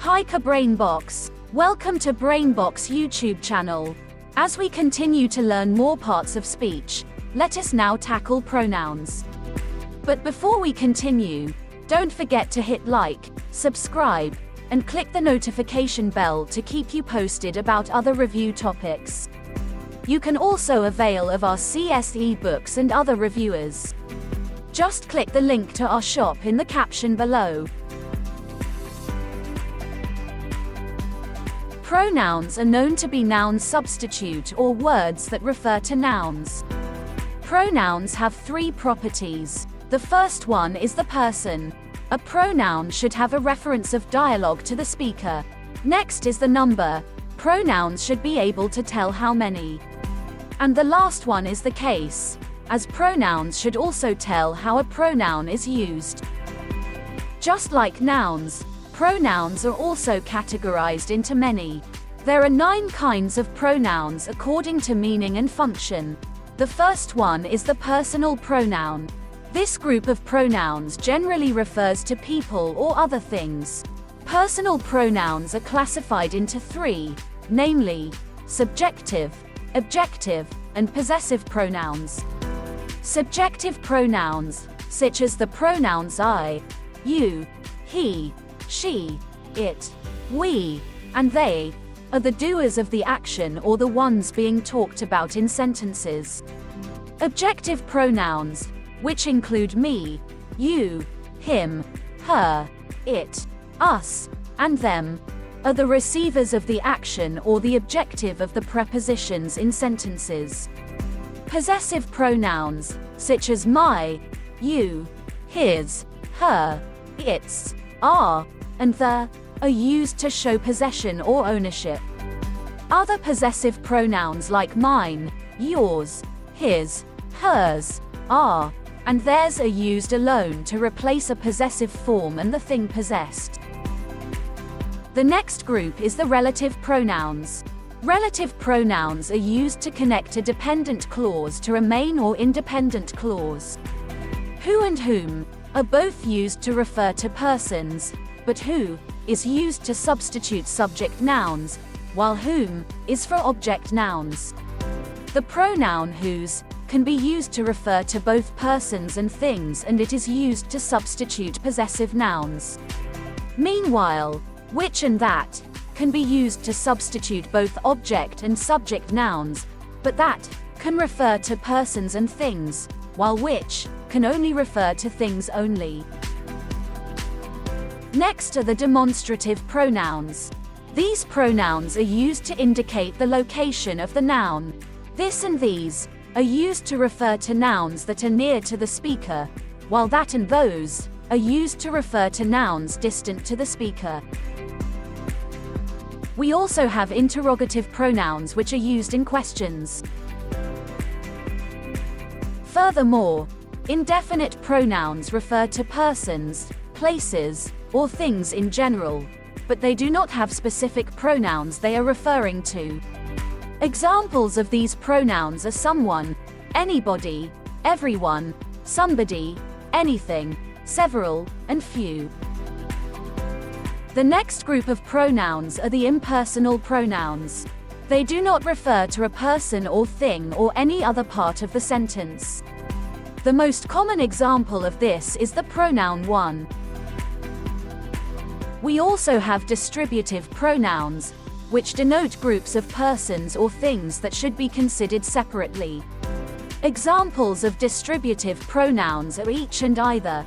Hi Brainbox. Welcome to Brainbox YouTube channel. As we continue to learn more parts of speech, let us now tackle pronouns. But before we continue, don't forget to hit like, subscribe, and click the notification bell to keep you posted about other review topics. You can also avail of our CSE books and other reviewers. Just click the link to our shop in the caption below. Pronouns are known to be noun substitute or words that refer to nouns. Pronouns have three properties. The first one is the person. A pronoun should have a reference of dialogue to the speaker. Next is the number. Pronouns should be able to tell how many. And the last one is the case, as pronouns should also tell how a pronoun is used. Just like nouns, pronouns are also categorized into many. There are 9 kinds of pronouns according to meaning and function. The first one is the personal pronoun. This group of pronouns generally refers to people or other things. Personal pronouns are classified into 3, namely, subjective, objective, and possessive pronouns. Subjective pronouns, such as the pronouns I, you, he, she, it, we, and they, are the doers of the action or the ones being talked about in sentences. Objective pronouns, which include me, you, him, her, it, us, and them, are the receivers of the action or the objective of the prepositions in sentences. Possessive pronouns, such as my, you, his, her, its, our, and the, are used to show possession or ownership. Other possessive pronouns like mine, yours, his, hers, our, and theirs are used alone to replace a possessive form and the thing possessed. The next group is the relative pronouns. Relative pronouns are used to connect a dependent clause to a main or independent clause. Who and whom are both used to refer to persons, but who is used to substitute subject nouns, while whom is for object nouns. The pronoun whose can be used to refer to both persons and things, and it is used to substitute possessive nouns. Meanwhile, which and that can be used to substitute both object and subject nouns, but that can refer to persons and things, while which can only refer to things only. Next are the demonstrative pronouns. These pronouns are used to indicate the location of the noun. This and these are used to refer to nouns that are near to the speaker, while that and those are used to refer to nouns distant to the speaker. We also have interrogative pronouns which are used in questions. Furthermore, indefinite pronouns refer to persons, places, or things in general, but they do not have specific pronouns they are referring to. Examples of these pronouns are someone, anybody, everyone, somebody, anything, several, and few. The next group of pronouns are the impersonal pronouns. They do not refer to a person or thing or any other part of the sentence. The most common example of this is the pronoun one. We also have distributive pronouns, which denote groups of persons or things that should be considered separately. Examples of distributive pronouns are each and either.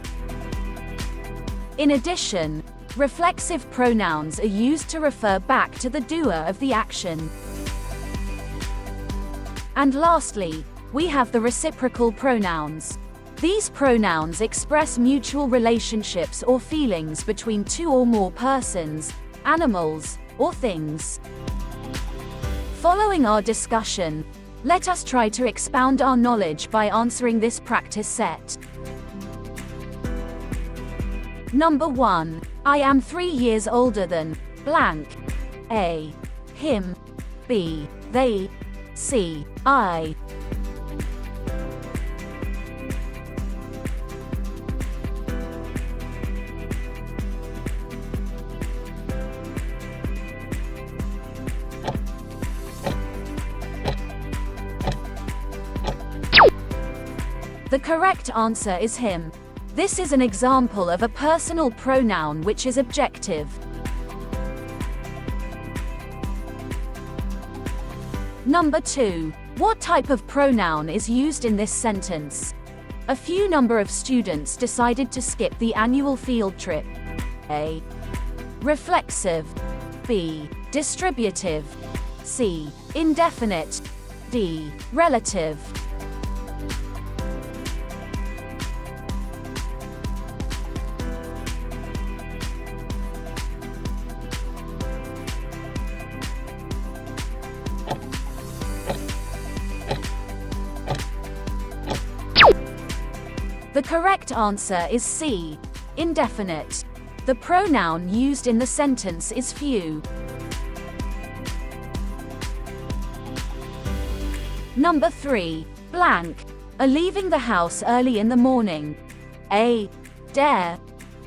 In addition, reflexive pronouns are used to refer back to the doer of the action. And lastly, we have the reciprocal pronouns. These pronouns express mutual relationships or feelings between two or more persons, animals, or things. Following our discussion, let us try to expound our knowledge by answering this practice set. Number 1. I am 3 years older than blank. A. Him. B. They. C. I. The correct answer is him. This is an example of a personal pronoun which is objective. Number 2. What type of pronoun is used in this sentence? A few number of students decided to skip the annual field trip. A. Reflexive. B. Distributive. C. Indefinite. D. Relative. The correct answer is C. Indefinite. The pronoun used in the sentence is few. Number 3. Blank. Are leaving the house early in the morning. A. Dare.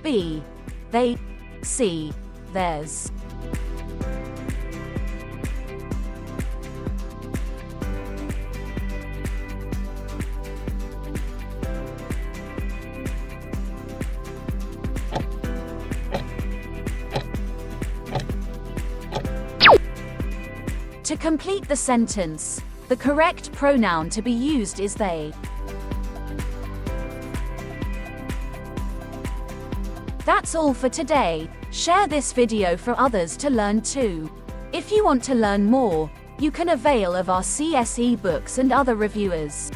B. They. C. Theirs. To complete the sentence, the correct pronoun to be used is they. That's all for today. Share this video for others to learn too. If you want to learn more, you can avail of our CSE books and other reviewers.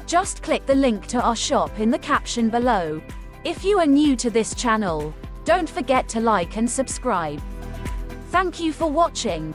Just click the link to our shop in the caption below. If you are new to this channel, don't forget to like and subscribe. Thank you for watching.